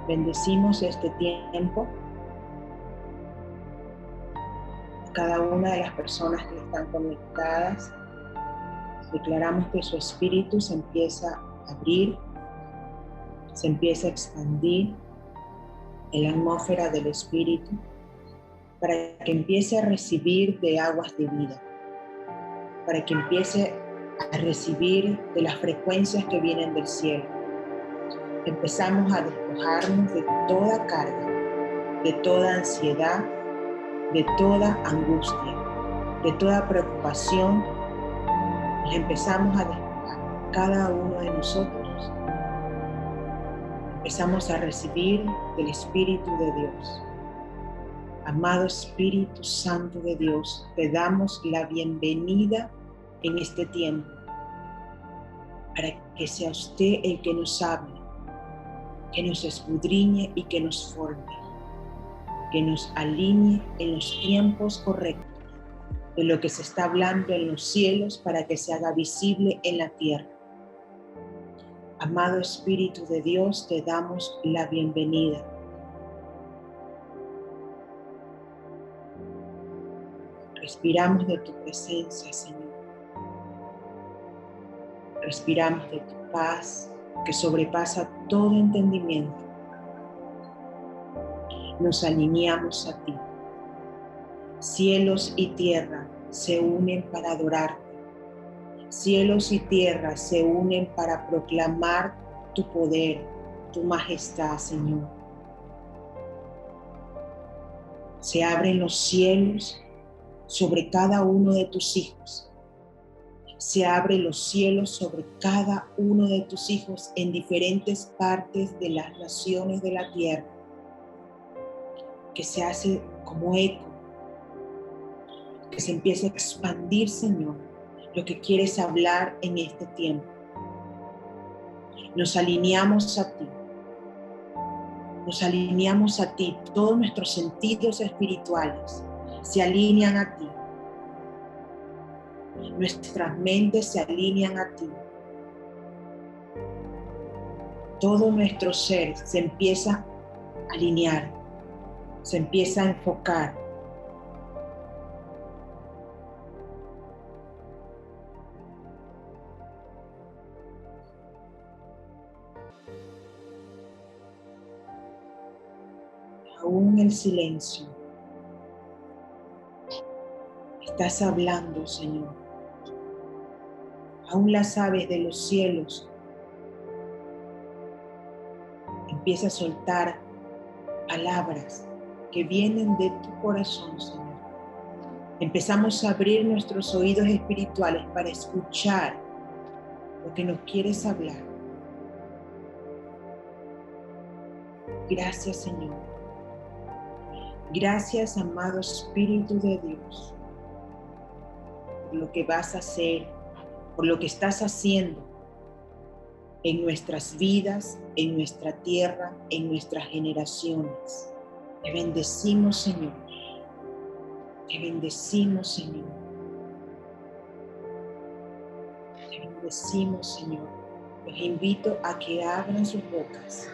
Bendecimos este tiempo a cada una de las personas que están conectadas. Declaramos que su espíritu se empieza a abrir, se empieza a expandir en la atmósfera del espíritu para que empiece a recibir de aguas de vida, para que empiece a recibir de las frecuencias que vienen del cielo. Empezamos a despojarnos de toda carga, de toda ansiedad, de toda angustia, de toda preocupación. Nos empezamos a despojar, cada uno de nosotros. Empezamos a recibir del Espíritu de Dios. Amado Espíritu Santo de Dios, te damos la bienvenida en este tiempo, para que sea usted el que nos hable, que nos escudriñe y que nos forme, que nos alinee en los tiempos correctos de lo que se está hablando en los cielos para que se haga visible en la tierra. Amado Espíritu de Dios, te damos la bienvenida. Respiramos de tu presencia, Señor. Respiramos de tu paz que sobrepasa todo entendimiento. Nos alineamos a ti. Cielos y tierra se unen para adorarte. Cielos y tierra se unen para proclamar tu poder, tu majestad, Señor. Se abren los cielos sobre cada uno de tus hijos. Se abren los cielos sobre cada uno de tus hijos en diferentes partes de las naciones de la tierra, que se hace como eco, que se empiece a expandir, Señor, lo que quieres hablar en este tiempo. Nos alineamos a ti. Nos alineamos a ti. Todos nuestros sentidos espirituales se alinean a ti. Nuestras mentes se alinean a ti. Todo nuestro ser se empieza a alinear, se empieza a enfocar. Aún el silencio. Estás hablando, Señor. Aún las aves de los cielos empieza a soltar palabras que vienen de tu corazón, Señor. Empezamos a abrir nuestros oídos espirituales para escuchar lo que nos quieres hablar. Gracias, Señor. Gracias, amado Espíritu de Dios, por lo que vas a hacer, por lo que estás haciendo en nuestras vidas, en nuestra tierra, en nuestras generaciones. Te bendecimos, Señor. Te bendecimos, Señor. Te bendecimos, Señor. Los invito a que abran sus bocas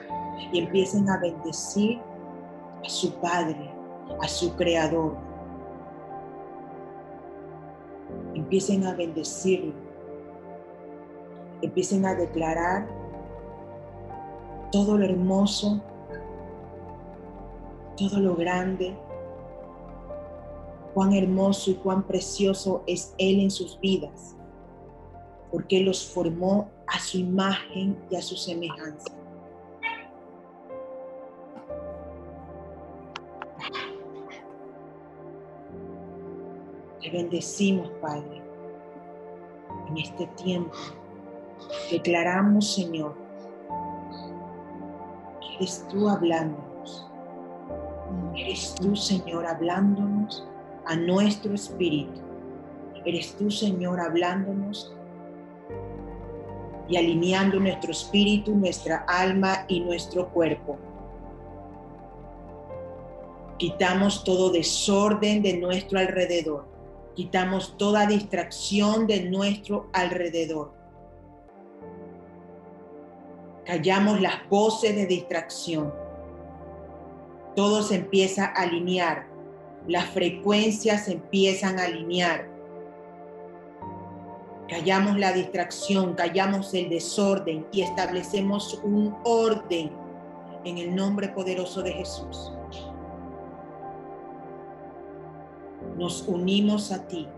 y empiecen a bendecir a su Padre, a su Creador. Empiecen a bendecirlo. Empiecen a declarar todo lo hermoso, todo lo grande, cuán hermoso y cuán precioso es Él en sus vidas, porque Él los formó a su imagen y a su semejanza. Te bendecimos, Padre, en este tiempo. Declaramos, Señor, que eres tú hablándonos. Eres tú, Señor, hablándonos a nuestro espíritu. Eres tú, Señor, hablándonos y alineando nuestro espíritu, nuestra alma y nuestro cuerpo. Quitamos todo desorden de nuestro alrededor. Quitamos toda distracción de nuestro alrededor. Callamos las voces de distracción. Todo se empieza a alinear. Las frecuencias se empiezan a alinear. Callamos la distracción, callamos el desorden y establecemos un orden en el nombre poderoso de Jesús. Nos unimos a ti.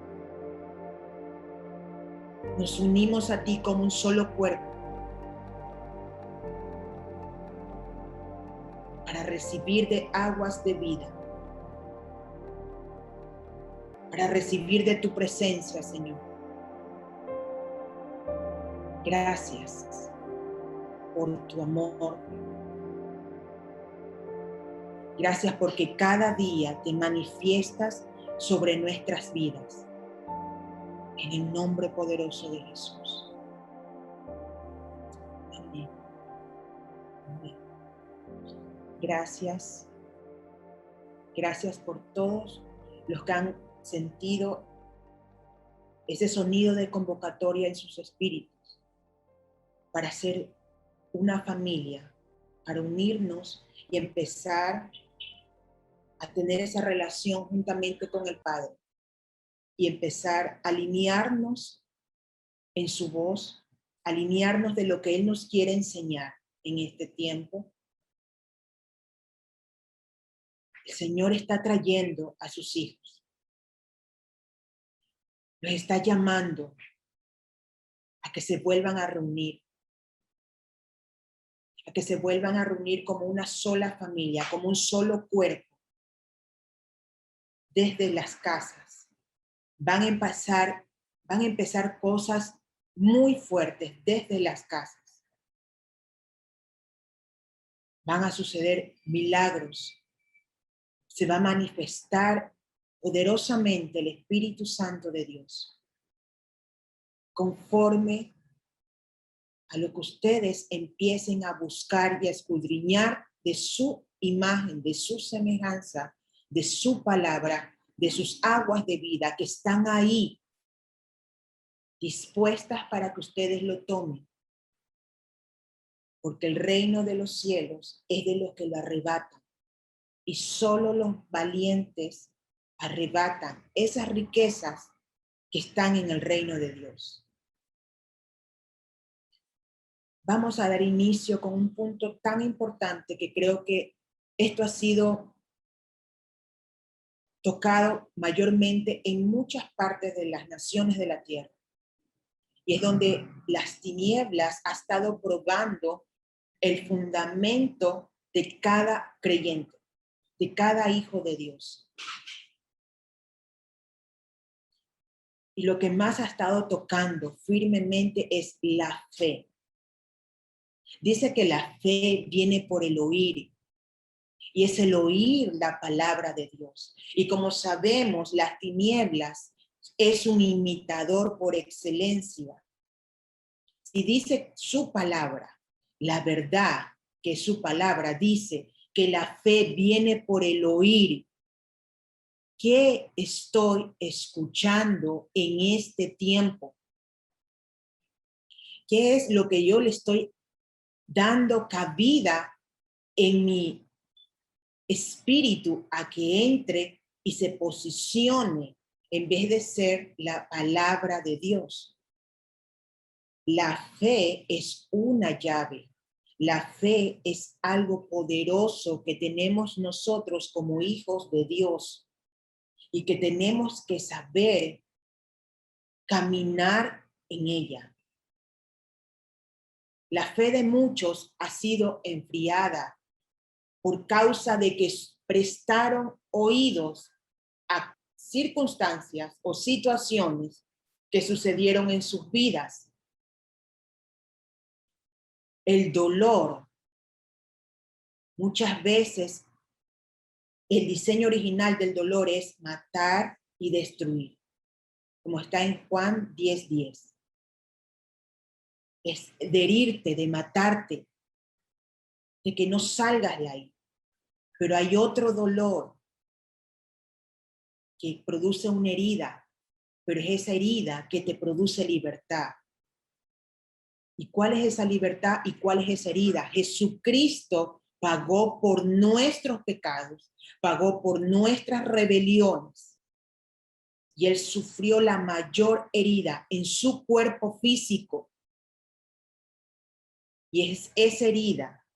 Nos unimos a ti como un solo cuerpo para recibir de aguas de vida, para recibir de tu presencia, Señor. Gracias por tu amor. Gracias porque cada día te manifiestas sobre nuestras vidas. En el nombre poderoso de Jesús. Amén. Amén. Gracias. Gracias por todos los que han sentido ese sonido de convocatoria en sus espíritus para ser una familia, para unirnos y empezar a tener esa relación juntamente con el Padre y empezar a alinearnos en su voz, alinearnos de lo que Él nos quiere enseñar en este tiempo. El Señor está trayendo a sus hijos. Los está llamando a que se vuelvan a reunir. A que se vuelvan a reunir como una sola familia, como un solo cuerpo. Desde las casas. Van a empezar cosas muy fuertes desde las casas. Van a suceder milagros. Se va a manifestar poderosamente el Espíritu Santo de Dios, conforme a lo que ustedes empiecen a buscar y a escudriñar de su imagen, de su semejanza, de su palabra, de sus aguas de vida que están ahí, dispuestas para que ustedes lo tomen. Porque el reino de los cielos es de los que lo arrebatan. Y solo los valientes arrebatan esas riquezas que están en el reino de Dios. Vamos a dar inicio con un punto tan importante que creo que esto ha sido tocado mayormente en muchas partes de las naciones de la tierra. Y es donde las tinieblas ha estado probando el fundamento de cada creyente, de cada hijo de Dios. Y lo que más ha estado tocando firmemente es la fe. Dice que la fe viene por el oír, y es el oír la palabra de Dios. Y como sabemos, las tinieblas es un imitador por excelencia. Y dice su palabra, la verdad que su palabra dice que la fe viene por el oír. ¿Qué estoy escuchando en este tiempo? ¿Qué es lo que yo le estoy dando cabida en mi espíritu a que entre y se posicione en vez de ser la palabra de Dios? La fe es una llave. La fe es algo poderoso que tenemos nosotros como hijos de Dios y que tenemos que saber caminar en ella. La fe de muchos ha sido enfriada por causa de que prestaron oídos a circunstancias o situaciones que sucedieron en sus vidas. El dolor, muchas veces el diseño original del dolor es matar y destruir, como está en Juan 10:10. Es de herirte, de matarte, de que no salgas de ahí. Pero hay otro dolor que produce una herida, pero es esa herida que te produce libertad. ¿Y cuál es esa libertad y cuál es esa herida? Jesucristo pagó por nuestros pecados, pagó por nuestras rebeliones. Y Él sufrió la mayor herida en su cuerpo físico. Y es esa herida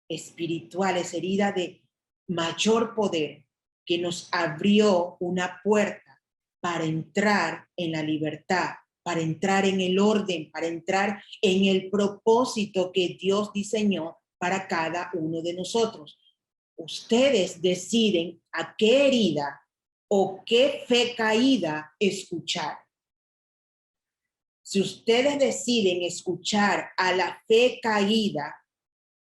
espiritual, esa herida de mayor poder que nos abrió una puerta para entrar en la libertad, para entrar en el orden, para entrar en el propósito que Dios diseñó para cada uno de nosotros. Ustedes deciden a qué herida o qué fe caída escuchar. Si ustedes deciden escuchar a la fe caída,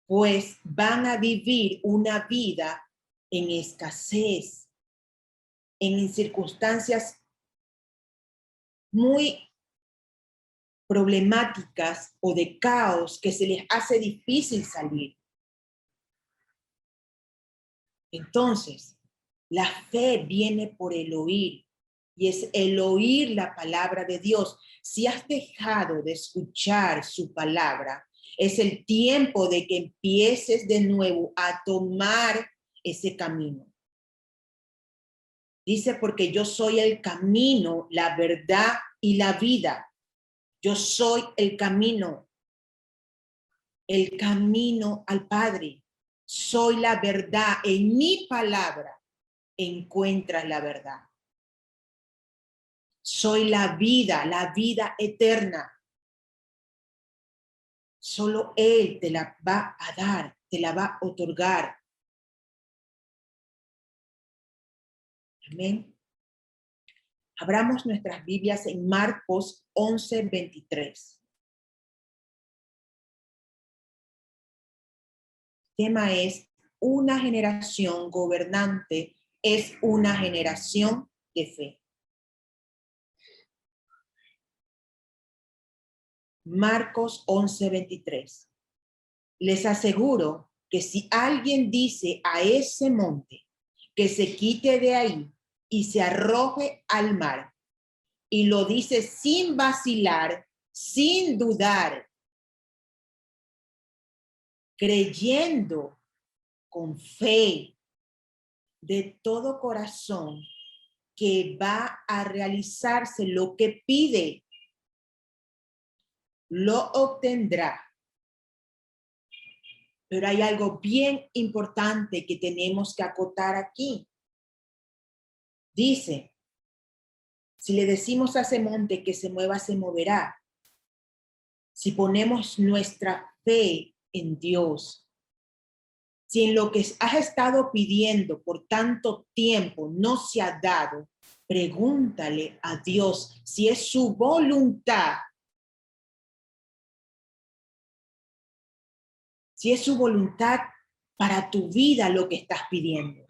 pues van a vivir una vida en escasez, en circunstancias muy problemáticas o de caos que se les hace difícil salir. Entonces, la fe viene por el oír, y es el oír la palabra de Dios. Si has dejado de escuchar su palabra, es el tiempo de que empieces de nuevo a tomar ese camino. Dice, porque yo soy el camino, la verdad y la vida. Yo soy el camino al Padre. Soy la verdad. En mi palabra encuentras la verdad. Soy la vida eterna. Solo Él te la va a dar, te la va a otorgar. Amén. Abramos nuestras Biblias en Marcos 11:23. El tema es: una generación gobernante es una generación de fe. Marcos 11:23. Les aseguro que si alguien dice a ese monte que se quite de ahí y se arroje al mar, y lo dice sin vacilar, sin dudar, creyendo con fe de todo corazón que va a realizarse lo que pide, lo obtendrá. Pero hay algo bien importante que tenemos que acotar aquí. Dice, si le decimos a ese monte que se mueva, se moverá. Si ponemos nuestra fe en Dios, si en lo que has estado pidiendo por tanto tiempo no se ha dado, pregúntale a Dios si es su voluntad. Si es su voluntad para tu vida lo que estás pidiendo.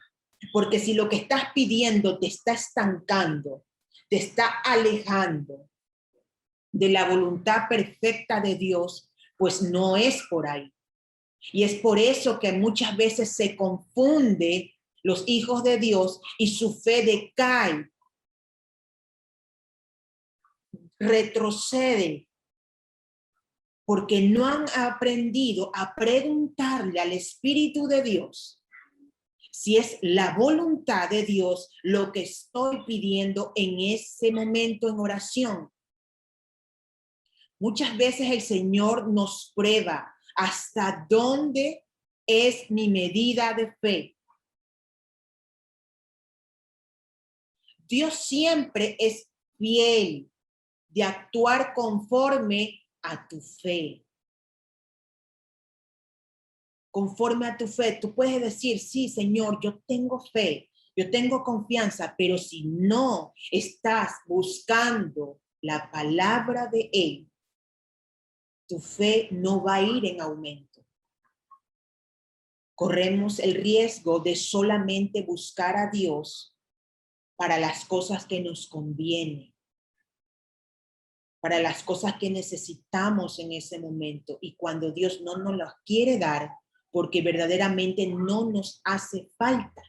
Porque si lo que estás pidiendo te está estancando, te está alejando de la voluntad perfecta de Dios, pues no es por ahí. Y es por eso que muchas veces se confunde los hijos de Dios y su fe decae, retrocede, porque no han aprendido a preguntarle al Espíritu de Dios si es la voluntad de Dios lo que estoy pidiendo en ese momento en oración. Muchas veces el Señor nos prueba hasta dónde es mi medida de fe. Dios siempre es fiel de actuar conforme a tu fe. Conforme a tu fe, tú puedes decir, sí, Señor, yo tengo fe, yo tengo confianza, pero si no estás buscando la palabra de Él, tu fe no va a ir en aumento. Corremos el riesgo de solamente buscar a Dios para las cosas que nos convienen, para las cosas que necesitamos en ese momento, y cuando Dios no nos las quiere dar, porque verdaderamente no nos hace falta.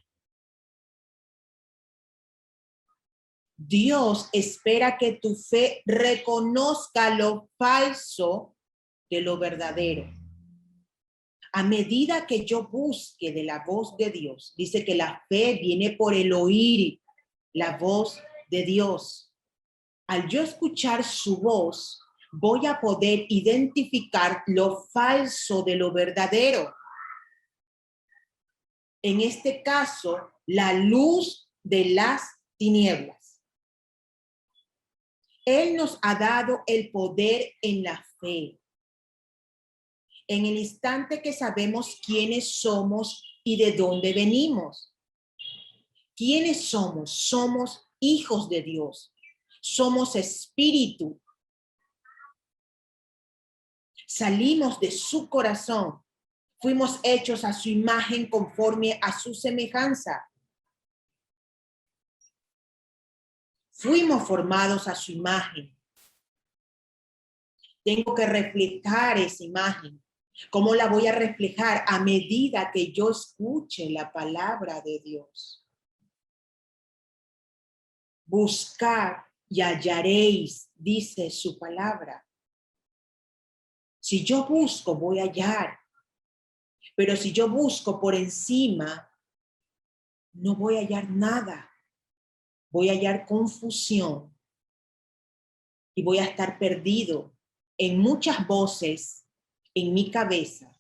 Dios espera que tu fe reconozca lo falso de lo verdadero. A medida que yo busque de la voz de Dios, dice que la fe viene por el oír la voz de Dios. Al yo escuchar su voz, voy a poder identificar lo falso de lo verdadero. En este caso, la luz de las tinieblas. Él nos ha dado el poder en la fe. En el instante que sabemos quiénes somos y de dónde venimos. ¿Quiénes somos? Somos hijos de Dios. Somos espíritu. Salimos de su corazón. Fuimos hechos a su imagen conforme a su semejanza. Fuimos formados a su imagen. Tengo que reflejar esa imagen. ¿Cómo la voy a reflejar? A medida que yo escuche la palabra de Dios. Buscar y hallaréis, dice su palabra. Si yo busco, voy a hallar. Pero si yo busco por encima, no voy a hallar nada. Voy a hallar confusión. Y voy a estar perdido en muchas voces en mi cabeza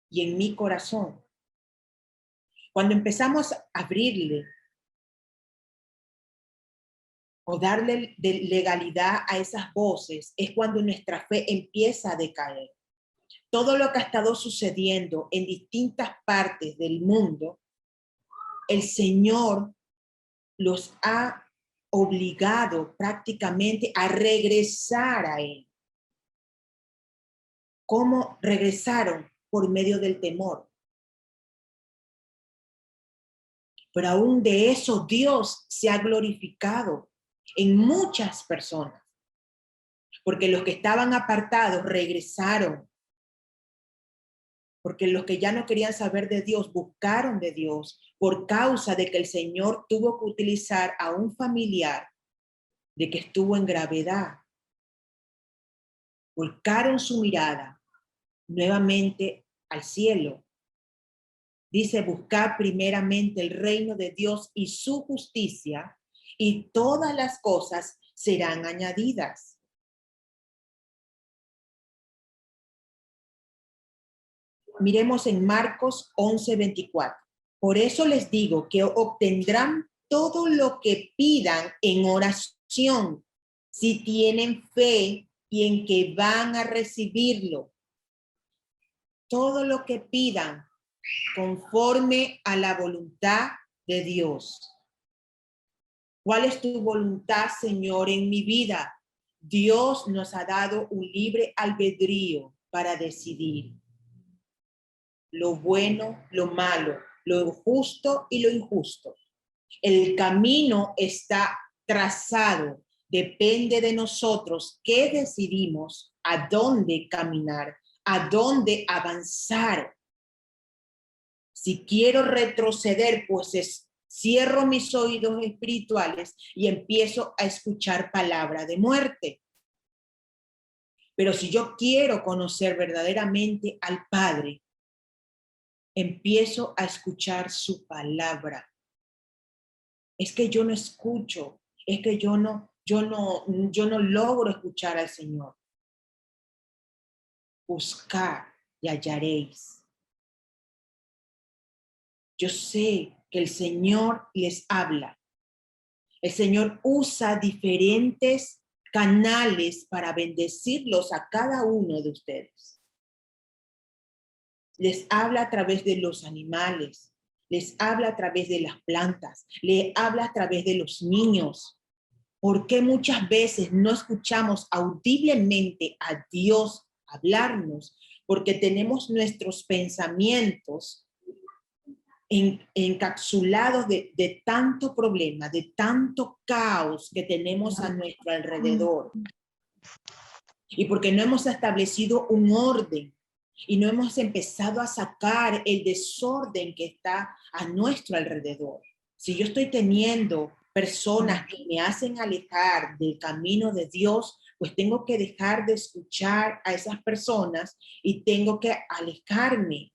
y en mi corazón. Cuando empezamos a abrirle o darle legalidad a esas voces, es cuando nuestra fe empieza a decaer. Todo lo que ha estado sucediendo en distintas partes del mundo, el Señor los ha obligado prácticamente a regresar a Él. ¿Cómo regresaron? Por medio del temor. Pero aún de eso Dios se ha glorificado en muchas personas. Porque los que estaban apartados regresaron. Porque los que ya no querían saber de Dios buscaron de Dios por causa de que el Señor tuvo que utilizar a un familiar de que estuvo en gravedad. Volcaron su mirada nuevamente al cielo. Dice, buscar primeramente el reino de Dios y su justicia, y todas las cosas serán añadidas. Miremos en Marcos 11:24. Por eso les digo que obtendrán todo lo que pidan en oración, si tienen fe y en que van a recibirlo. Todo lo que pidan conforme a la voluntad de Dios. ¿Cuál es tu voluntad, Señor, en mi vida? Dios nos ha dado un libre albedrío para decidir lo bueno, lo malo, lo justo y lo injusto. El camino está trazado. Depende de nosotros qué decidimos, a dónde caminar, a dónde avanzar. Si quiero retroceder, pues cierro mis oídos espirituales y empiezo a escuchar palabra de muerte. Pero si yo quiero conocer verdaderamente al Padre, empiezo a escuchar su palabra. Es que yo no escucho, es que yo no logro escuchar al Señor. Buscar y hallaréis. Yo sé que el Señor les habla. El Señor usa diferentes canales para bendecirlos a cada uno de ustedes. Les habla a través de los animales, les habla a través de las plantas, les habla a través de los niños. ¿Por qué muchas veces no escuchamos audiblemente a Dios hablarnos? Porque tenemos nuestros pensamientos encapsulados de tanto problema, de tanto caos que tenemos a nuestro alrededor. Y porque no hemos establecido un orden y no hemos empezado a sacar el desorden que está a nuestro alrededor. Si yo estoy teniendo personas que me hacen alejar del camino de Dios, pues tengo que dejar de escuchar a esas personas y tengo que alejarme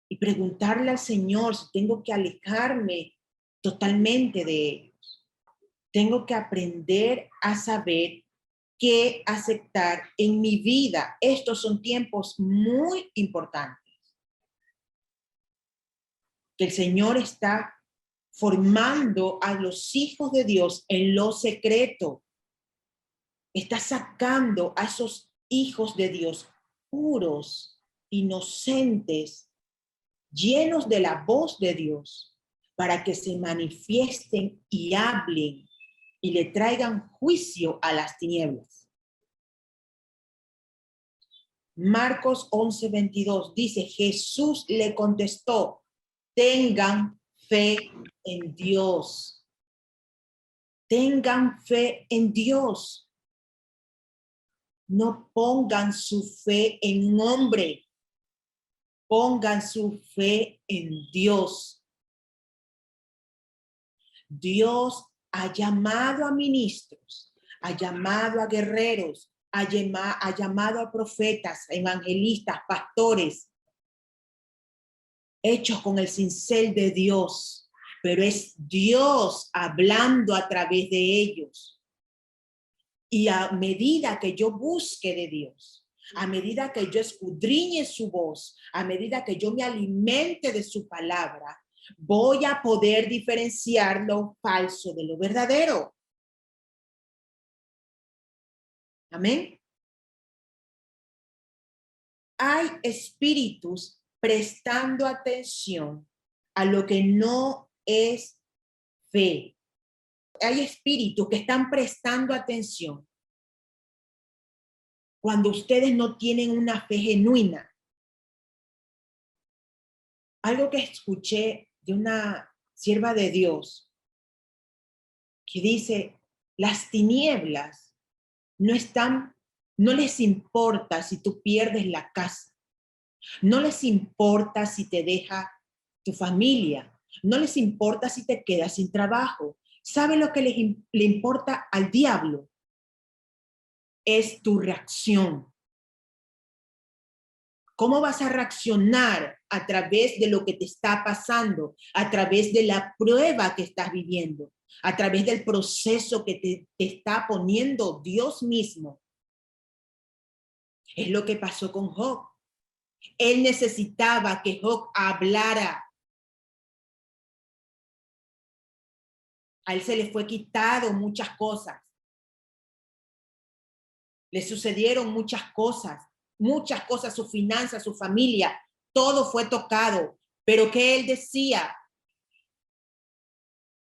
y preguntarle al Señor si tengo que alejarme totalmente de ellos. Tengo que aprender a saber qué aceptar en mi vida. Estos son tiempos muy importantes. Que el Señor está formando a los hijos de Dios en lo secreto. Está sacando a esos hijos de Dios puros, inocentes, llenos de la voz de Dios, para que se manifiesten y hablen y le traigan juicio a las tinieblas. Marcos 11:22 dice, Jesús le contestó, tengan fe en Dios. Tengan fe en Dios. No pongan su fe en un hombre. Pongan su fe en Dios. Dios ha llamado a ministros, ha llamado a guerreros, ha llamado a profetas, evangelistas, pastores, hechos con el cincel de Dios, pero es Dios hablando a través de ellos. Y a medida que yo busque de Dios, a medida que yo escudriñe su voz, a medida que yo me alimente de su palabra, voy a poder diferenciar lo falso de lo verdadero. Amén. Hay espíritus prestando atención a lo que no es fe. Hay espíritus que están prestando atención cuando ustedes no tienen una fe genuina. Algo que escuché de una sierva de Dios que dice, las tinieblas no les importa si tú pierdes la casa, no les importa si te deja tu familia, no les importa si te quedas sin trabajo. ¿Sabe lo que le importa al diablo? Es tu reacción. ¿Cómo vas a reaccionar a través de lo que te está pasando, a través de la prueba que estás viviendo, a través del proceso que te está poniendo Dios mismo? Es lo que pasó con Job. Él necesitaba que Job hablara. A él se le fue quitado muchas cosas. Le sucedieron muchas cosas, su finanza, su familia, todo fue tocado. Pero que él decía,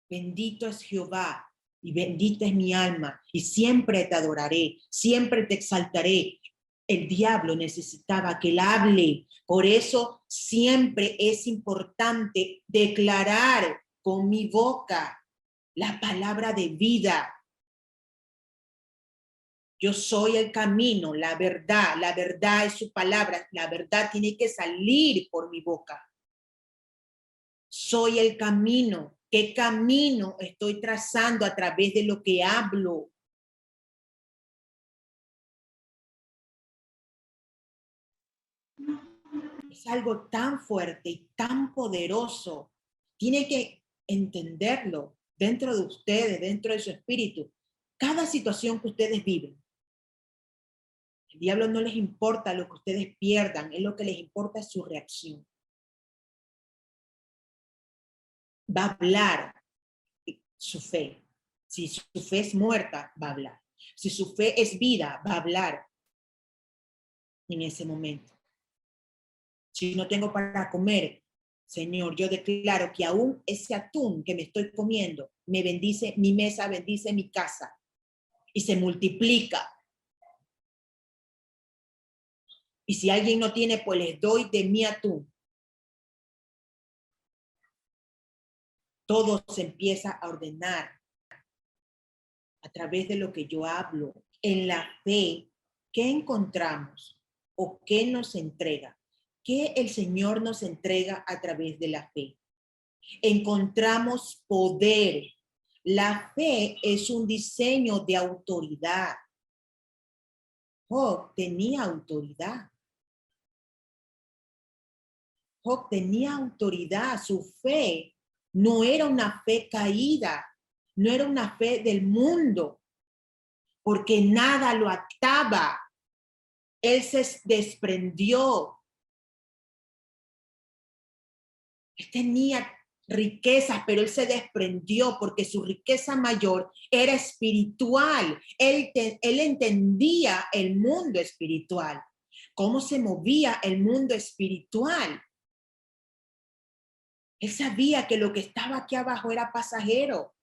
bendito es Jehová y bendita es mi alma y siempre te adoraré, siempre te exaltaré. El diablo necesitaba que él hable. Por eso siempre es importante declarar con mi boca la palabra de vida. Yo soy el camino, la verdad es su palabra, la verdad tiene que salir por mi boca. Soy el camino. ¿Qué camino estoy trazando a través de lo que hablo? Es algo tan fuerte y tan poderoso. Tiene que entenderlo dentro de ustedes, dentro de su espíritu. Cada situación que ustedes viven, el diablo no les importa lo que ustedes pierdan, es lo que les importa es su reacción. Va a hablar su fe. Si su fe es muerta, va a hablar. Si su fe es vida, va a hablar en ese momento. Si no tengo para comer, Señor, yo declaro que aún ese atún que me estoy comiendo me bendice mi mesa, bendice mi casa y se multiplica. Y si alguien no tiene, pues les doy de mi atún. Todo se empieza a ordenar a través de lo que yo hablo. En la fe, ¿qué encontramos o qué nos entrega? ¿Qué el Señor nos entrega a través de la fe? Encontramos poder. La fe es un diseño de autoridad. Job tenía autoridad. Job tenía autoridad. Su fe no era una fe caída, no era una fe del mundo, porque nada lo ataba. Él se desprendió. Él tenía riquezas, pero él se desprendió porque su riqueza mayor era espiritual. Él entendía el mundo espiritual, cómo se movía el mundo espiritual. Él sabía que lo que estaba aquí abajo era pasajero,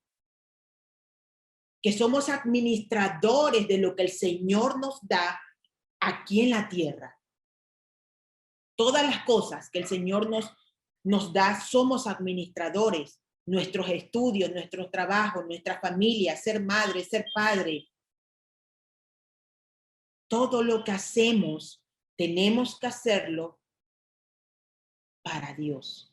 que somos administradores de lo que el Señor nos da aquí en la tierra. Todas las cosas que el Señor nos da, somos administradores. Nuestros estudios, nuestros trabajos, nuestra familia, ser madre, ser padre. Todo lo que hacemos, tenemos que hacerlo para Dios.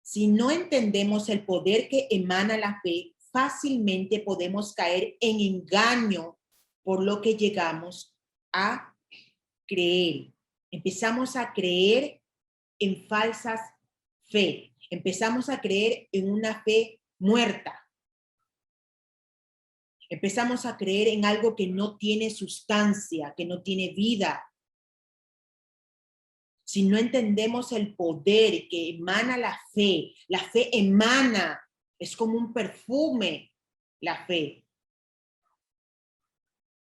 Si no entendemos el poder que emana la fe, fácilmente podemos caer en engaño, por lo que llegamos a creer. Empezamos a creer en falsas fe. Empezamos a creer en una fe muerta. Empezamos a creer en algo que no tiene sustancia, que no tiene vida. Si no entendemos el poder que emana la fe emana, es como un perfume, la fe.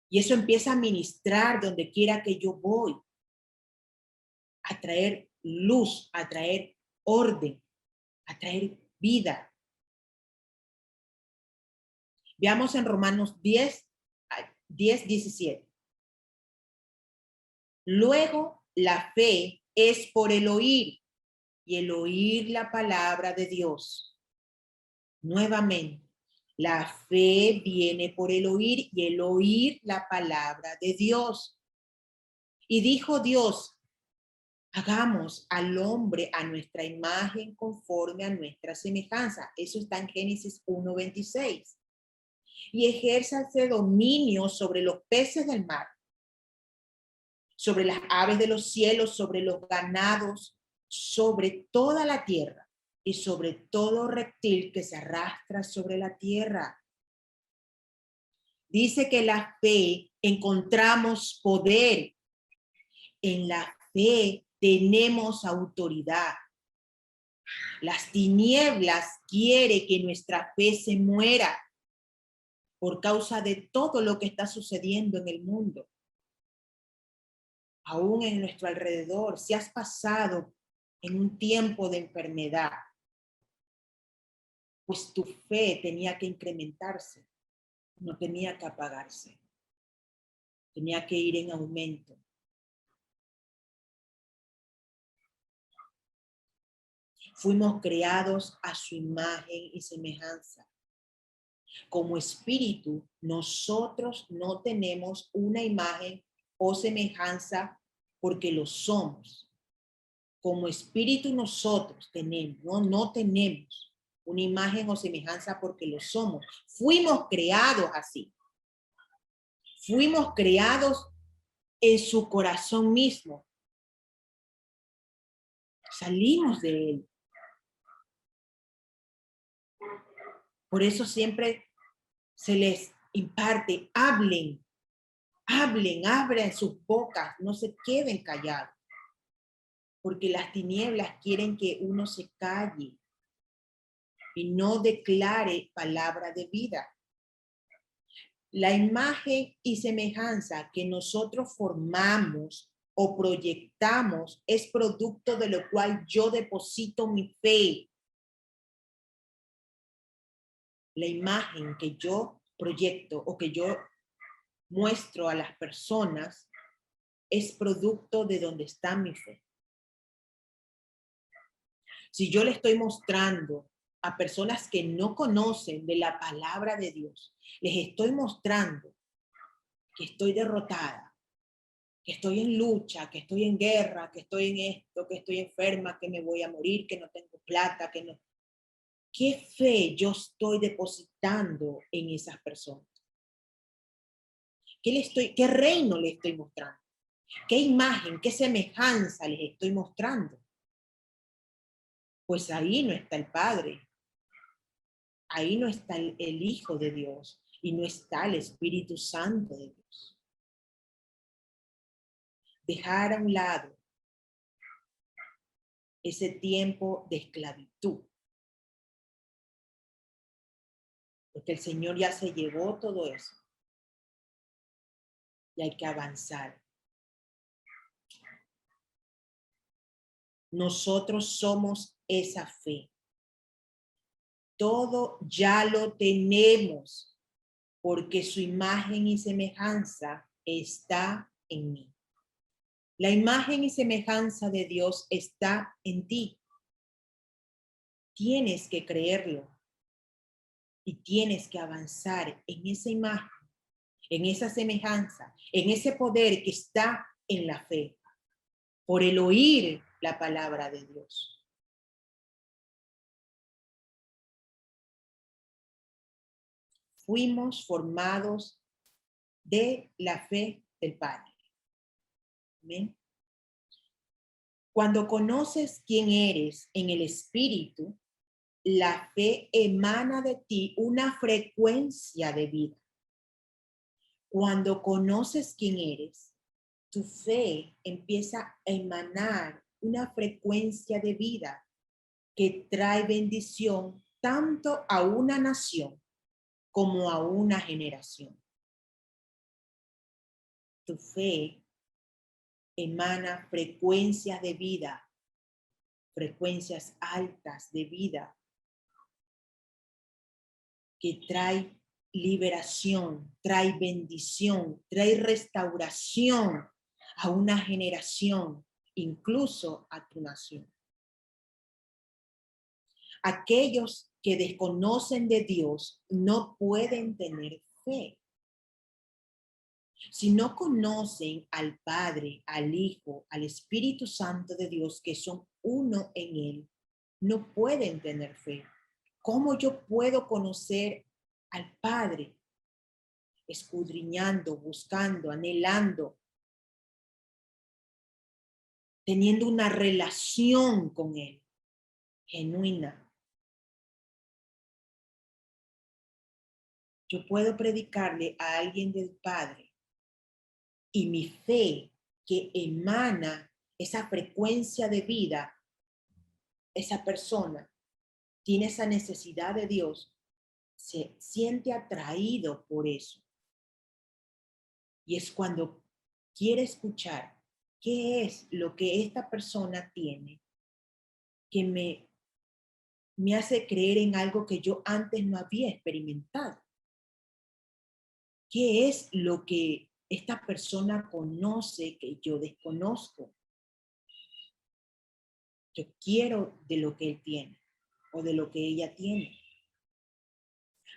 Y eso empieza a ministrar donde quiera que yo voy, a traer luz, a traer orden, a traer vida. Veamos en Romanos 10:17. Luego, la fe es por el oír, y el oír la palabra de Dios. Nuevamente, la fe viene por el oír, y el oír la palabra de Dios. Y dijo Dios: hagamos al hombre a nuestra imagen, conforme a nuestra semejanza. Eso está en Génesis 1:26. Y ejérzase dominio sobre los peces del mar, sobre las aves de los cielos, sobre los ganados, sobre toda la tierra y sobre todo reptil que se arrastra sobre la tierra. Dice que la fe encontramos poder. En la fe tenemos autoridad. Las tinieblas quieren que nuestra fe se muera por causa de todo lo que está sucediendo en el mundo. Aún en nuestro alrededor, si has pasado en un tiempo de enfermedad, pues tu fe tenía que incrementarse, no tenía que apagarse, tenía que ir en aumento. Fuimos creados a su imagen y semejanza. Como espíritu, nosotros no tenemos una imagen o semejanza porque lo somos. Como espíritu nosotros tenemos, no tenemos una imagen o semejanza porque lo somos. Fuimos creados así. Fuimos creados en su corazón mismo. Salimos de él. Por eso siempre se les imparte, hablen, abran sus bocas, no se queden callados. Porque las tinieblas quieren que uno se calle y no declare palabra de vida. La imagen y semejanza que nosotros formamos o proyectamos es producto de lo cual yo deposito mi fe. La imagen que yo proyecto o que yo muestro a las personas es producto de donde está mi fe. Si yo le estoy mostrando a personas que no conocen de la palabra de Dios, les estoy mostrando que estoy derrotada, que estoy en lucha, que estoy en guerra, que estoy en esto, que estoy enferma, que me voy a morir, que no tengo plata, que no. ¿Qué fe yo estoy depositando en esas personas? ¿Qué reino le estoy mostrando? ¿Qué imagen, qué semejanza les estoy mostrando? Pues ahí no está el Padre, ahí no está el Hijo de Dios y no está el Espíritu Santo de Dios. Dejar a un lado ese tiempo de esclavitud, porque el Señor ya se llevó todo eso y hay que avanzar. Nosotros somos esa fe. Todo ya lo tenemos porque su imagen y semejanza está en mí. La imagen y semejanza de Dios está en ti. Tienes que creerlo y tienes que avanzar en esa imagen, en esa semejanza, en ese poder que está en la fe, por el oír la palabra de Dios. Fuimos formados de la fe del Padre. ¿Amén? Cuando conoces quién eres en el Espíritu, la fe emana de ti una frecuencia de vida. Cuando conoces quién eres, tu fe empieza a emanar una frecuencia de vida que trae bendición tanto a una nación como a una generación. Tu fe emana frecuencias de vida, frecuencias altas de vida, que trae liberación, trae bendición, trae restauración a una generación, incluso a tu nación. Aquellos que desconocen de Dios no pueden tener fe. Si no conocen al Padre, al Hijo, al Espíritu Santo de Dios, que son uno en Él, no pueden tener fe. ¿Cómo yo puedo conocer al Padre? Escudriñando, buscando, anhelando, teniendo una relación con Él, genuina. Yo puedo predicarle a alguien del Padre y mi fe que emana esa frecuencia de vida, esa persona tiene esa necesidad de Dios, se siente atraído por eso. Y es cuando quiere escuchar qué es lo que esta persona tiene que me hace creer en algo que yo antes no había experimentado. ¿Qué es lo que esta persona conoce que yo desconozco? Yo quiero de lo que él tiene o de lo que ella tiene.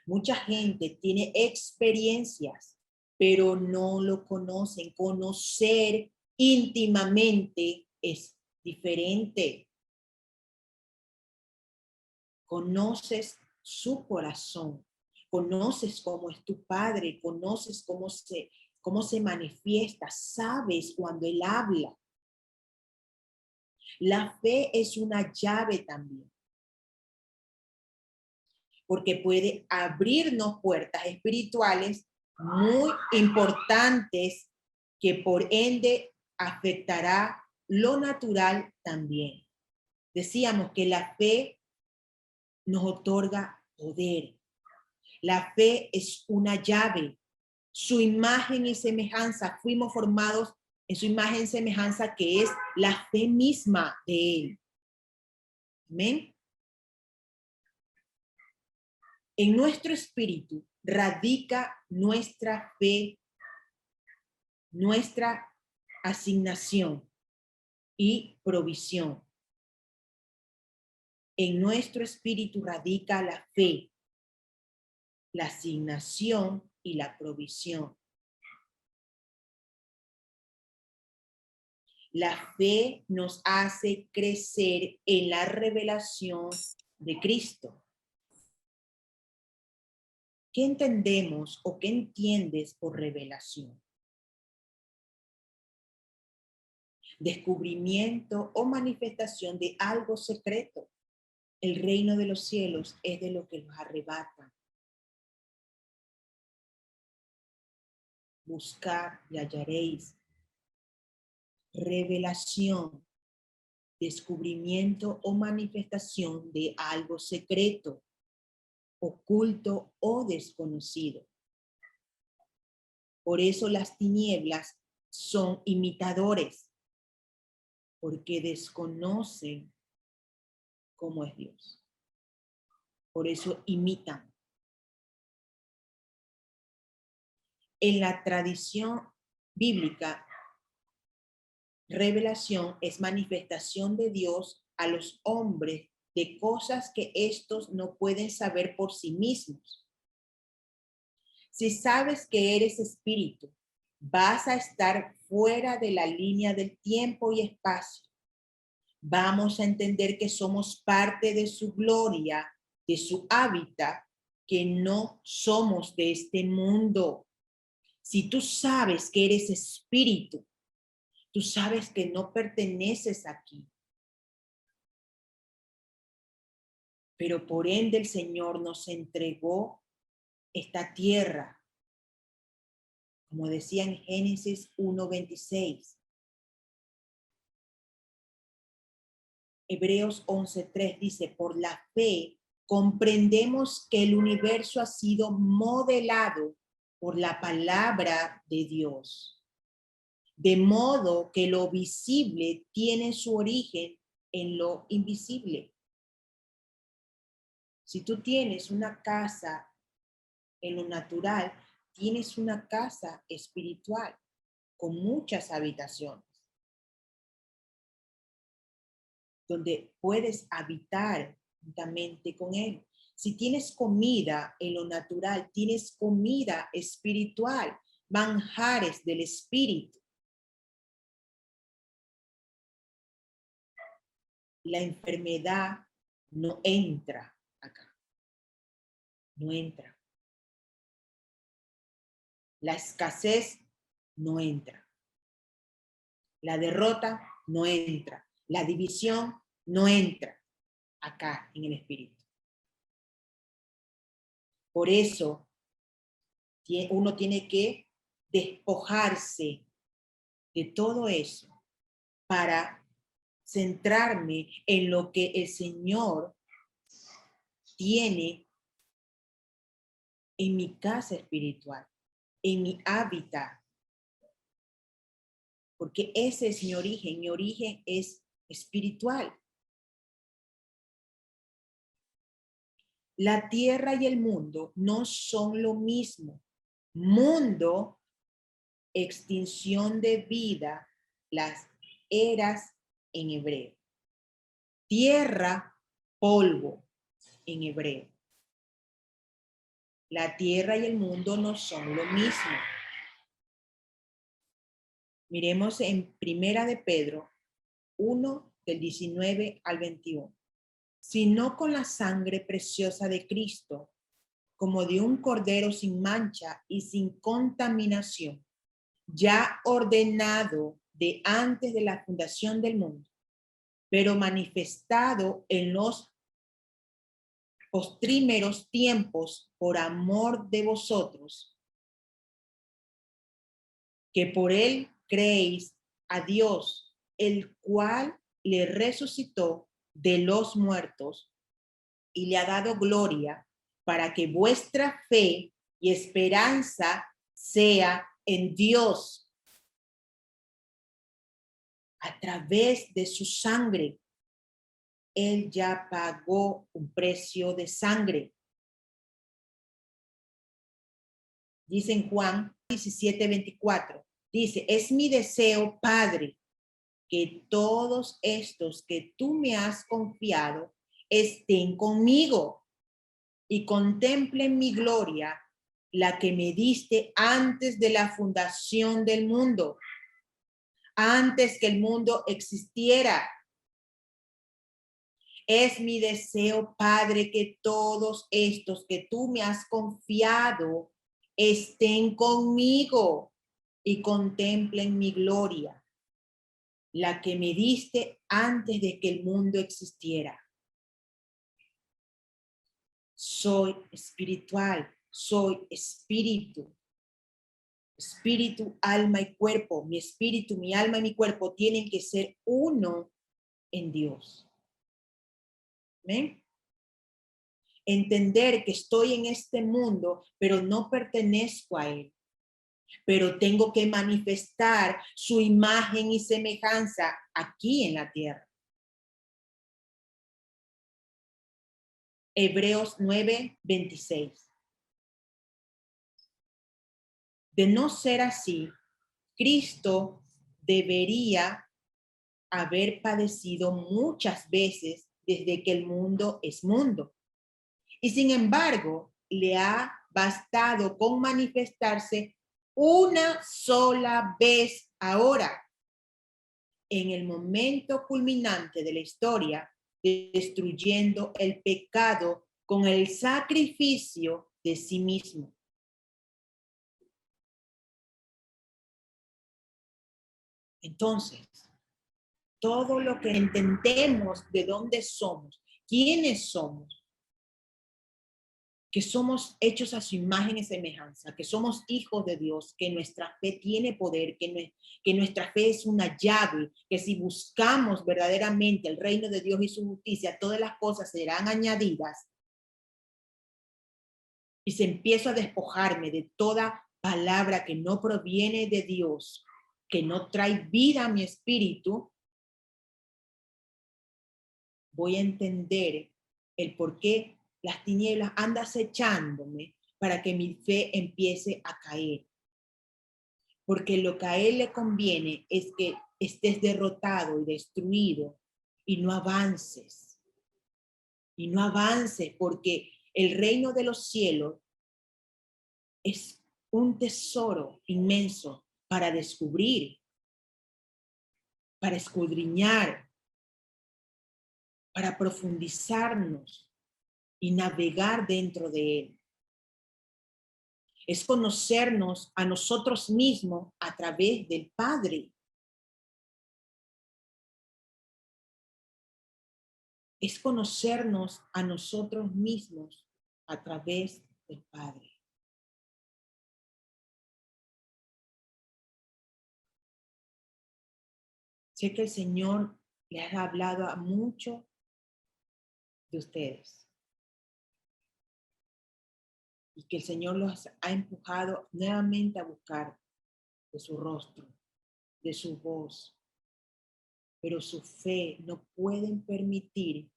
Mucha gente tiene experiencias, pero no lo conocen. Conocer íntimamente es diferente. Conoces su corazón, conoces cómo es tu padre, conoces cómo se manifiesta, sabes cuando él habla. La fe es una llave también, porque puede abrirnos puertas espirituales muy importantes que por ende afectará lo natural también. Decíamos que la fe nos otorga poder. La fe es una llave. Su imagen y semejanza, fuimos formados en su imagen y semejanza, que es la fe misma de Él. Amén. En nuestro espíritu radica nuestra fe, nuestra asignación y provisión. En nuestro espíritu radica la fe, la asignación y la provisión. La fe nos hace crecer en la revelación de Cristo. ¿Qué entendemos o qué entiendes por revelación? Descubrimiento o manifestación de algo secreto. El reino de los cielos es de lo que los arrebatan. Buscar y hallaréis. Revelación, descubrimiento o manifestación de algo secreto, oculto o desconocido. Por eso las tinieblas son imitadores, porque desconocen cómo es Dios. Por eso imitan. En la tradición bíblica, revelación es manifestación de Dios a los hombres de cosas que estos no pueden saber por sí mismos. Si sabes que eres espíritu, vas a estar fuera de la línea del tiempo y espacio. Vamos a entender que somos parte de su gloria, de su hábitat, que no somos de este mundo. Si tú sabes que eres espíritu, tú sabes que no perteneces aquí. Pero por ende el Señor nos entregó esta tierra, como decía en Génesis 1:26. Hebreos 11:3 dice, por la fe comprendemos que el universo ha sido modelado por la palabra de Dios, de modo que lo visible tiene su origen en lo invisible. Si tú tienes una casa en lo natural, tienes una casa espiritual con muchas habitaciones, donde puedes habitar juntamente con Él. Si tienes comida en lo natural, tienes comida espiritual, manjares del espíritu. La enfermedad no entra acá, no entra. La escasez no entra. La derrota no entra. La división no entra acá en el espíritu. Por eso uno tiene que despojarse de todo eso para centrarme en lo que el Señor tiene en mi casa espiritual, en mi hábitat, porque ese es mi origen es espiritual. La tierra y el mundo no son lo mismo. Mundo, extinción de vida, las eras en hebreo. Tierra, polvo en hebreo. La tierra y el mundo no son lo mismo. Miremos en Primera de Pedro 1, del 19 al 21. Sino con la sangre preciosa de Cristo, como de un cordero sin mancha y sin contaminación, ya ordenado de antes de la fundación del mundo, pero manifestado en los postrímeros tiempos por amor de vosotros, que por él creéis a Dios, el cual le resucitó de los muertos y le ha dado gloria para que vuestra fe y esperanza sea en Dios a través de su sangre. Él ya pagó un precio de sangre. Dice en Juan 17:24, dice, es mi deseo, Padre, que todos estos que tú me has confiado estén conmigo y contemplen mi gloria, la que me diste antes de la fundación del mundo, antes que el mundo existiera. Es mi deseo, Padre, que todos estos que tú me has confiado estén conmigo y contemplen mi gloria, la que me diste antes de que el mundo existiera. Soy espiritual, soy espíritu. Espíritu, alma y cuerpo. Mi espíritu, mi alma y mi cuerpo tienen que ser uno en Dios. ¿Ven? Entender que estoy en este mundo, pero no pertenezco a él. Pero tengo que manifestar su imagen y semejanza aquí en la tierra. Hebreos 9:26. De no ser así, Cristo debería haber padecido muchas veces desde que el mundo es mundo. Y sin embargo, le ha bastado con manifestarse una sola vez ahora, en el momento culminante de la historia, destruyendo el pecado con el sacrificio de sí mismo. Entonces, todo lo que entendemos de dónde somos, quiénes somos, que somos hechos a su imagen y semejanza, que somos hijos de Dios, que nuestra fe tiene poder, que nuestra fe es una llave, que si buscamos verdaderamente el reino de Dios y su justicia, todas las cosas serán añadidas. Y si empiezo a despojarme de toda palabra que no proviene de Dios, que no trae vida a mi espíritu, voy a entender el por qué las tinieblas andan acechándome para que mi fe empiece a caer. Porque lo que a él le conviene es que estés derrotado y destruido y no avances. Y no avances porque el reino de los cielos es un tesoro inmenso para descubrir, para escudriñar, para profundizarnos y navegar dentro de él. Es conocernos a nosotros mismos a través del Padre. Es conocernos a nosotros mismos a través del Padre. Sé que el Señor les ha hablado a muchos de ustedes y que el Señor los ha empujado nuevamente a buscar de su rostro, de su voz, pero su fe no pueden permitir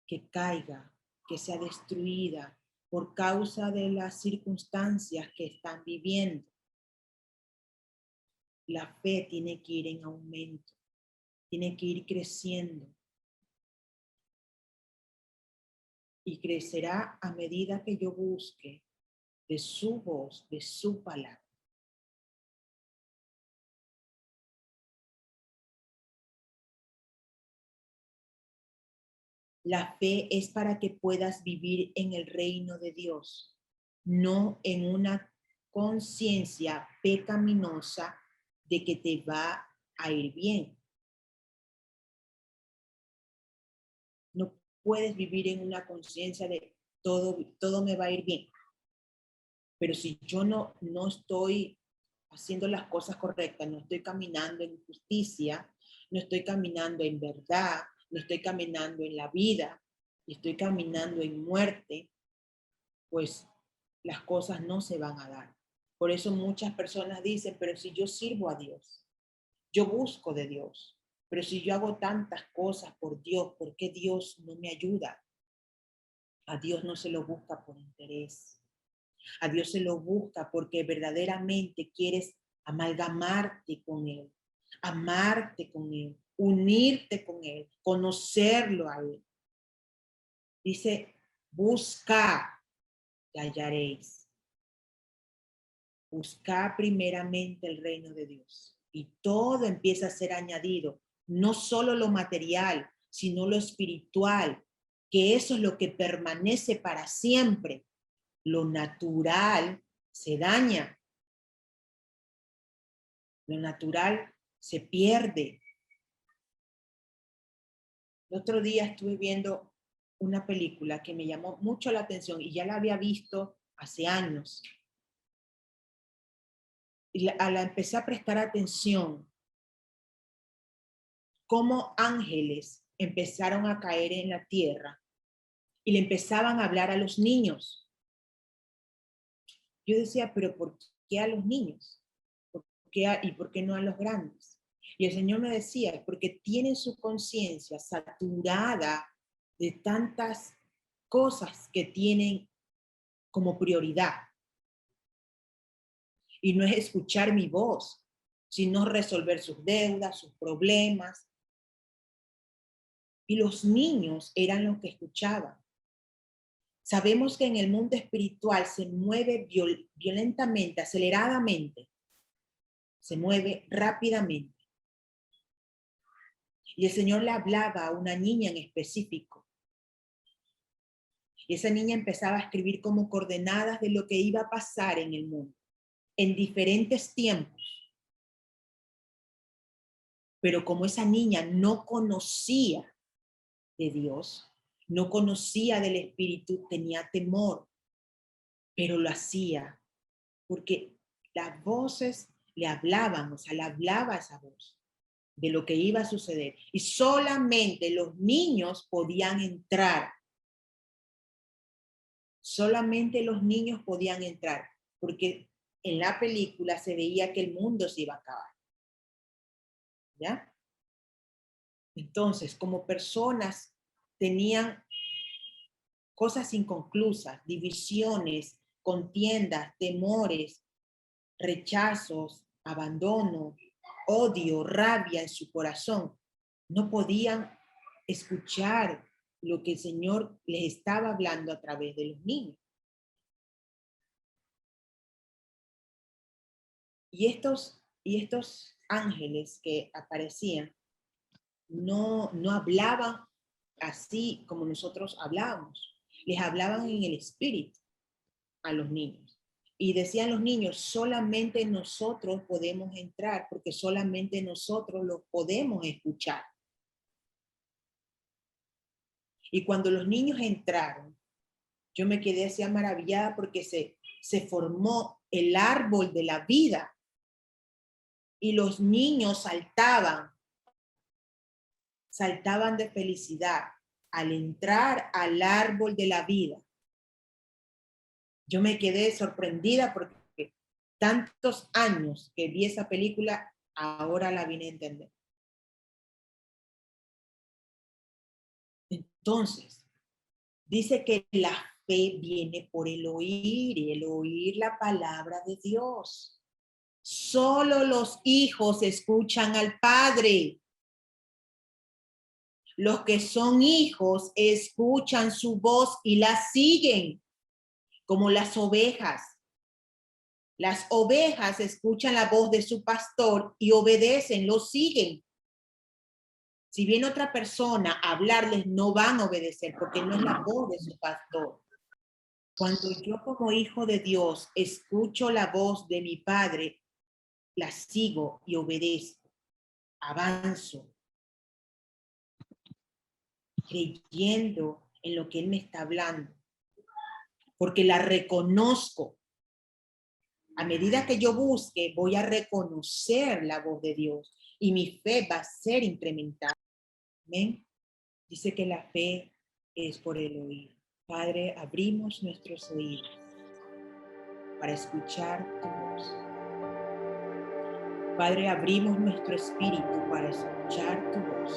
que caiga, que sea destruida por causa de las circunstancias que están viviendo. La fe tiene que ir en aumento, tiene que ir creciendo y crecerá a medida que yo busque de su voz, de su palabra. La fe es para que puedas vivir en el reino de Dios, no en una conciencia pecaminosa de que te va a ir bien. No puedes vivir en una conciencia de todo me va a ir bien. Pero si yo no estoy haciendo las cosas correctas, no estoy caminando en justicia, no estoy caminando en verdad, no estoy caminando en la vida, y estoy caminando en muerte, pues las cosas no se van a dar. Por eso muchas personas dicen, pero si yo sirvo a Dios, yo busco de Dios, pero si yo hago tantas cosas por Dios, ¿por qué Dios no me ayuda? A Dios no se lo busca por interés. A Dios se lo busca porque verdaderamente quieres amalgamarte con Él, amarte con Él, unirte con Él, conocerlo a Él. Dice, busca y hallaréis. Busca primeramente el reino de Dios y todo empieza a ser añadido, no solo lo material, sino lo espiritual, que eso es lo que permanece para siempre. Lo natural se daña. Lo natural se pierde. El otro día estuve viendo una película que me llamó mucho la atención y ya la había visto hace años. Y la empecé a prestar atención, cómo ángeles empezaron a caer en la tierra y le empezaban a hablar a los niños. Yo decía, pero ¿por qué a los niños? ¿Y por qué no a los grandes? Y el Señor me decía, porque tienen su conciencia saturada de tantas cosas que tienen como prioridad. Y no es escuchar mi voz, sino resolver sus deudas, sus problemas. Y los niños eran los que escuchaban. Sabemos que en el mundo espiritual se mueve violentamente, aceleradamente. Se mueve rápidamente. Y el Señor le hablaba a una niña en específico. Y esa niña empezaba a escribir como coordenadas de lo que iba a pasar en el mundo, en diferentes tiempos. Pero como esa niña no conocía de Dios, no conocía del Espíritu, tenía temor, pero lo hacía porque las voces le hablaban, o sea, le hablaba esa voz de lo que iba a suceder. Y solamente los niños podían entrar. Solamente los niños podían entrar, porque en la película se veía que el mundo se iba a acabar. ¿Ya? Entonces, como personas tenían cosas inconclusas, divisiones, contiendas, temores, rechazos, abandono, odio, rabia en su corazón, no podían escuchar lo que el Señor les estaba hablando a través de los niños. Y estos ángeles que aparecían no hablaban así como nosotros hablábamos. Les hablaban en el espíritu a los niños. Y decían los niños, solamente nosotros podemos entrar porque solamente nosotros los podemos escuchar. Y cuando los niños entraron, yo me quedé así maravillada porque se formó el árbol de la vida. Y los niños saltaban de felicidad al entrar al árbol de la vida. Yo me quedé sorprendida porque tantos años que vi esa película, ahora la vine a entender. Entonces, dice que la fe viene por el oír y el oír la palabra de Dios. Solo los hijos escuchan al Padre. Los que son hijos escuchan su voz y la siguen, como las ovejas. Las ovejas escuchan la voz de su pastor y obedecen, lo siguen. Si viene otra persona a hablarles, no van a obedecer porque no es la voz de su pastor. Cuando yo como hijo de Dios escucho la voz de mi Padre, la sigo y obedezco, avanzo, creyendo en lo que Él me está hablando, porque la reconozco. A medida que yo busque, voy a reconocer la voz de Dios y mi fe va a ser incrementada. ¿Amén? Dice que la fe es por el oír. Padre, abrimos nuestros oídos para escuchar tu voz. Padre, abrimos nuestro espíritu para escuchar tu voz.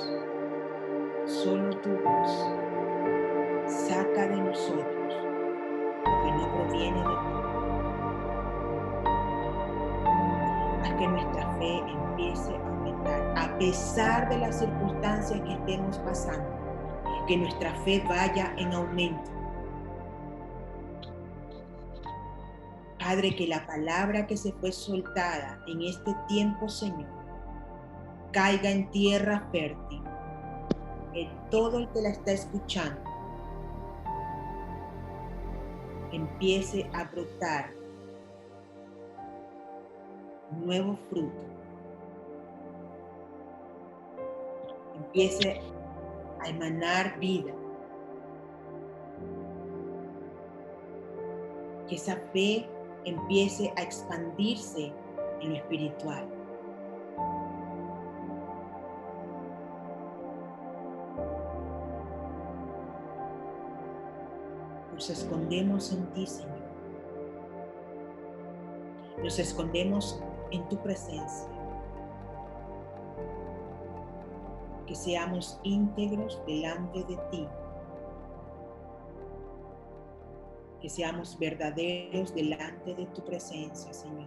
Solo tu voz saca de nosotros lo que no proviene de ti. Haz que nuestra fe empiece a aumentar, a pesar de las circunstancias que estemos pasando, que nuestra fe vaya en aumento. Padre, que la palabra que se fue soltada en este tiempo, Señor, caiga en tierra fértil que todo el que la está escuchando empiece a brotar nuevo fruto, empiece a emanar vida, que esa fe empiece a expandirse en lo espiritual. Nos escondemos en ti, Señor. Nos escondemos en tu presencia. Que seamos íntegros delante de ti. Que seamos verdaderos delante de tu presencia, Señor.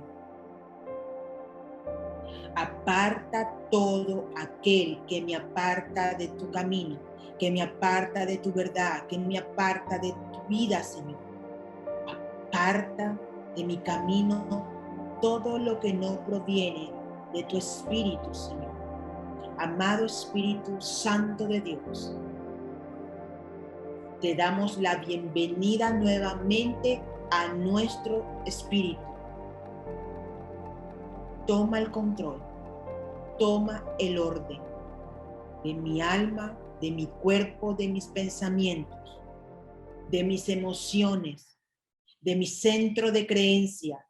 Aparta todo aquel que me aparta de tu camino, que me aparta de tu verdad, que me aparta de tu vida, Señor. Aparta de mi camino todo lo que no proviene de tu Espíritu, Señor. Amado Espíritu Santo de Dios, te damos la bienvenida nuevamente a nuestro espíritu. Toma el control, toma el orden de mi alma, de mi cuerpo, de mis pensamientos, de mis emociones, de mi centro de creencia.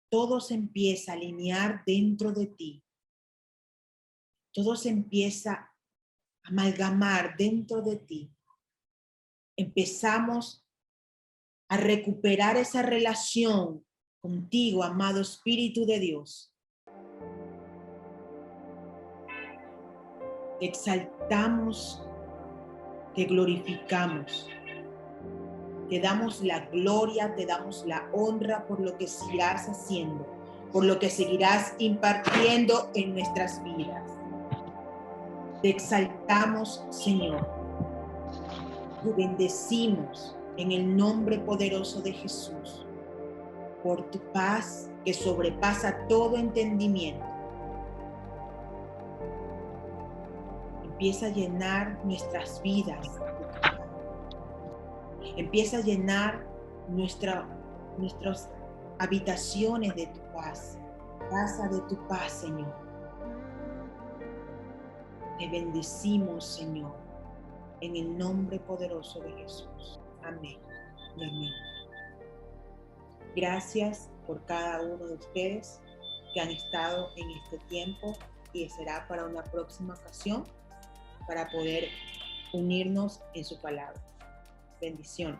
Todo se empieza a alinear dentro de ti. Todo se empieza a amalgamar dentro de ti. Empezamos a recuperar esa relación contigo, amado Espíritu de Dios. Te exaltamos, te glorificamos, te damos la gloria, te damos la honra por lo que seguirás haciendo, por lo que seguirás impartiendo en nuestras vidas. Te exaltamos, Señor. Te bendecimos en el nombre poderoso de Jesús por tu paz que sobrepasa todo entendimiento. Empieza a llenar nuestras vidas. Empieza a llenar nuestras habitaciones de tu paz. Casa de tu paz, Señor. Te bendecimos, Señor, en el nombre poderoso de Jesús. Amén y amén. Gracias por cada uno de ustedes que han estado en este tiempo y será para una próxima ocasión para poder unirnos en su palabra. Bendiciones.